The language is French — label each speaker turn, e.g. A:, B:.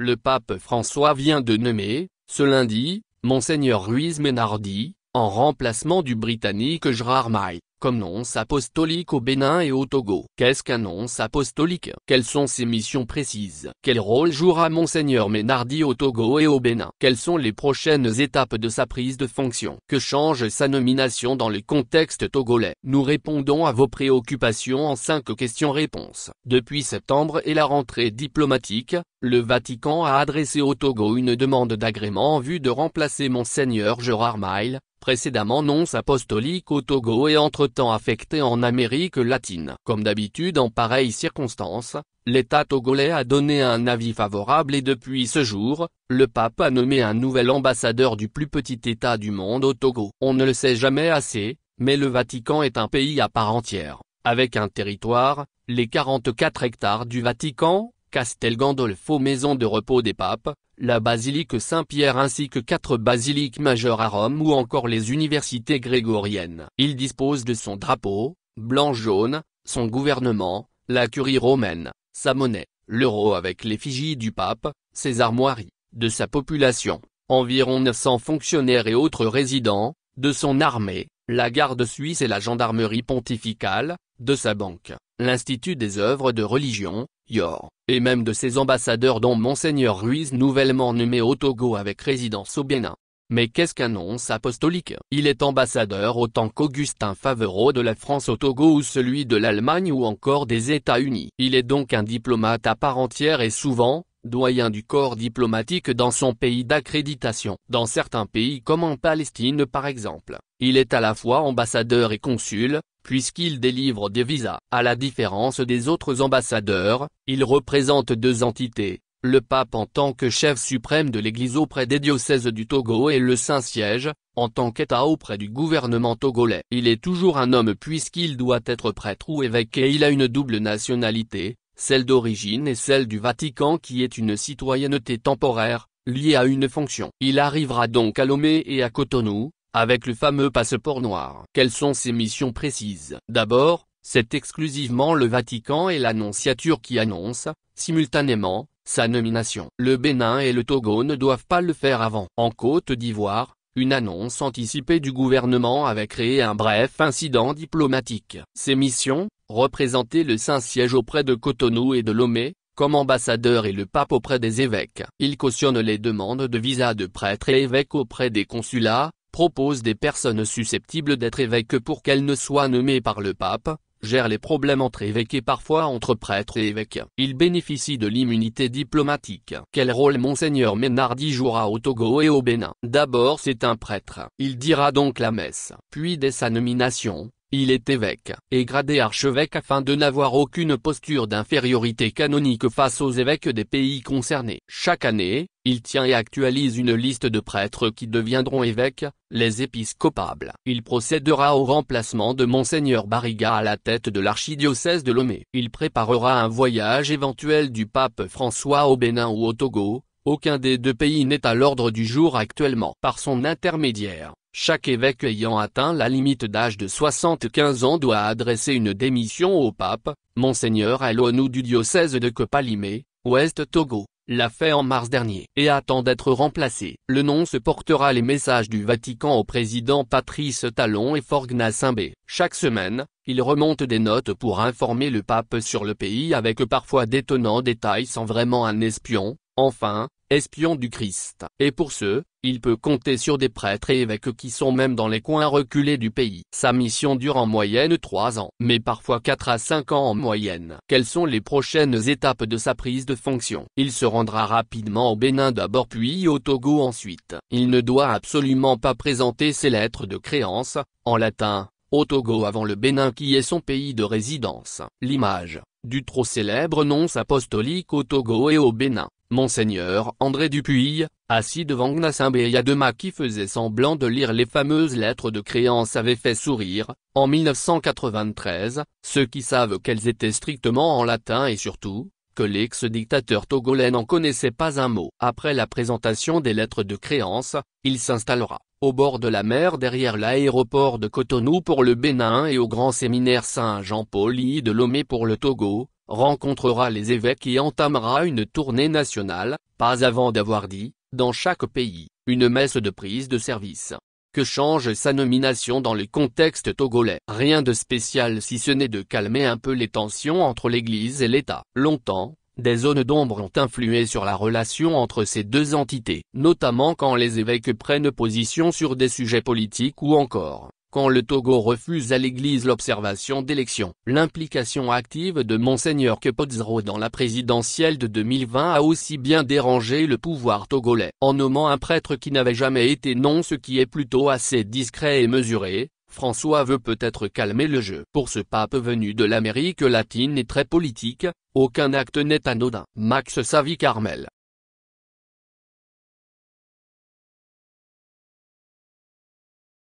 A: Le pape François vient de nommer, ce lundi, Monseigneur Ruiz Menardi, en remplacement du Britannique Gerard Maille, comme nonce apostolique au Bénin et au Togo. Qu'est-ce qu'un nonce apostolique? Quelles sont ses missions précises? Quel rôle jouera Monseigneur Menardi au Togo et au Bénin? Quelles sont les prochaines étapes de sa prise de fonction? Que change sa nomination dans le contexte togolais? Nous répondons à vos préoccupations en 5 questions-réponses. Depuis septembre et la rentrée diplomatique, le Vatican a adressé au Togo une demande d'agrément en vue de remplacer Monseigneur Gerard Maille, précédemment nonce apostolique au Togo et entre-temps affecté en Amérique latine. Comme d'habitude en pareilles circonstances, l'État togolais a donné un avis favorable et depuis ce jour, le pape a nommé un nouvel ambassadeur du plus petit État du monde au Togo. On ne le sait jamais assez, mais le Vatican est un pays à part entière, avec un territoire, les 44 hectares du Vatican, Castel Gandolfo maison de repos des papes, la basilique Saint-Pierre ainsi que 4 basiliques majeures à Rome ou encore les universités grégoriennes. Il dispose de son drapeau, blanc-jaune, son gouvernement, la curie romaine, sa monnaie, l'euro avec l'effigie du pape, ses armoiries, de sa population, environ 900 fonctionnaires et autres résidents, de son armée, la garde suisse et la gendarmerie pontificale, de sa banque, l'Institut des œuvres de religion, IOR, et même de ses ambassadeurs dont Monseigneur Ruiz nouvellement nommé au Togo avec résidence au Bénin. Mais qu'est-ce qu'un nonce apostolique? Il est ambassadeur autant qu'Augustin Favereau de la France au Togo ou celui de l'Allemagne ou encore des États-Unis. Il est donc un diplomate à part entière et souvent, doyen du corps diplomatique dans son pays d'accréditation. Dans certains pays comme en Palestine par exemple, il est à la fois ambassadeur et consul, puisqu'il délivre des visas. À la différence des autres ambassadeurs, il représente 2 entités, le pape en tant que chef suprême de l'Église auprès des diocèses du Togo et le Saint-Siège, en tant qu'État auprès du gouvernement togolais. Il est toujours un homme puisqu'il doit être prêtre ou évêque et il a une double nationalité, celle d'origine et celle du Vatican qui est une citoyenneté temporaire, liée à une fonction. Il arrivera donc à Lomé et à Cotonou, avec le fameux passeport noir. Quelles sont ses missions précises? D'abord, c'est exclusivement le Vatican et l'annonciature qui annoncent, simultanément, sa nomination. Le Bénin et le Togo ne doivent pas le faire avant. En Côte d'Ivoire, une annonce anticipée du gouvernement avait créé un bref incident diplomatique. Ses missions, représenter le Saint-Siège auprès de Cotonou et de Lomé, comme ambassadeur et le pape auprès des évêques. Il cautionne les demandes de visa de prêtres et évêques auprès des consulats, propose des personnes susceptibles d'être évêques pour qu'elles ne soient nommées par le pape, gère les problèmes entre évêques et parfois entre prêtres et évêques. Il bénéficie de l'immunité diplomatique. Quel rôle Monseigneur Menardi jouera au Togo et au Bénin? D'abord c'est un prêtre. Il dira donc la messe. Puis dès sa nomination, il est évêque, et gradé archevêque afin de n'avoir aucune posture d'infériorité canonique face aux évêques des pays concernés. Chaque année, il tient et actualise une liste de prêtres qui deviendront évêques, les épiscopables. Il procédera au remplacement de Monseigneur Barriga à la tête de l'archidiocèse de Lomé. Il préparera un voyage éventuel du pape François au Bénin ou au Togo. Aucun des 2 pays n'est à l'ordre du jour actuellement. Par son intermédiaire, chaque évêque ayant atteint la limite d'âge de 75 ans doit adresser une démission au pape. Monseigneur Alonou du diocèse de Kopalimé, Ouest Togo, l'a fait en mars dernier et attend d'être remplacé. Le nonce portera les messages du Vatican au président Patrice Talon et Forgna Simbé. Chaque semaine, il remonte des notes pour informer le pape sur le pays avec parfois d'étonnants détails sans vraiment un espion. Enfin, espion du Christ. Et pour ce, il peut compter sur des prêtres et évêques qui sont même dans les coins reculés du pays. Sa mission dure en moyenne 3 ans, mais parfois 4 à 5 ans en moyenne. Quelles sont les prochaines étapes de sa prise de fonction? Il se rendra rapidement au Bénin d'abord puis au Togo ensuite. Il ne doit absolument pas présenter ses lettres de créance, en latin, au Togo avant le Bénin qui est son pays de résidence. L'image, du trop célèbre nonce apostolique au Togo et au Bénin. Monseigneur André Dupuy, assis devant Gnassingbé Yadema qui faisait semblant de lire les fameuses lettres de créance avait fait sourire, en 1993, ceux qui savent qu'elles étaient strictement en latin et surtout, que l'ex-dictateur togolais n'en connaissait pas un mot. Après la présentation des lettres de créance, il s'installera, au bord de la mer derrière l'aéroport de Cotonou pour le Bénin et au grand séminaire Saint-Jean-Paul I de Lomé pour le Togo, rencontrera les évêques et entamera une tournée nationale, pas avant d'avoir dit, dans chaque pays, une messe de prise de service. Que change sa nomination dans le contexte togolais? Rien de spécial si ce n'est de calmer un peu les tensions entre l'Église et l'État. Longtemps, des zones d'ombre ont influé sur la relation entre ces deux entités, notamment quand les évêques prennent position sur des sujets politiques ou encore quand le Togo refuse à l'Église l'observation d'élections. L'implication active de Monseigneur Kepodzro dans la présidentielle de 2020 a aussi bien dérangé le pouvoir togolais. En nommant un prêtre qui n'avait jamais été non, ce qui est plutôt assez discret et mesuré, François veut peut-être calmer le jeu. Pour ce pape venu de l'Amérique latine et très politique, aucun acte n'est anodin. Max Savi Carmel.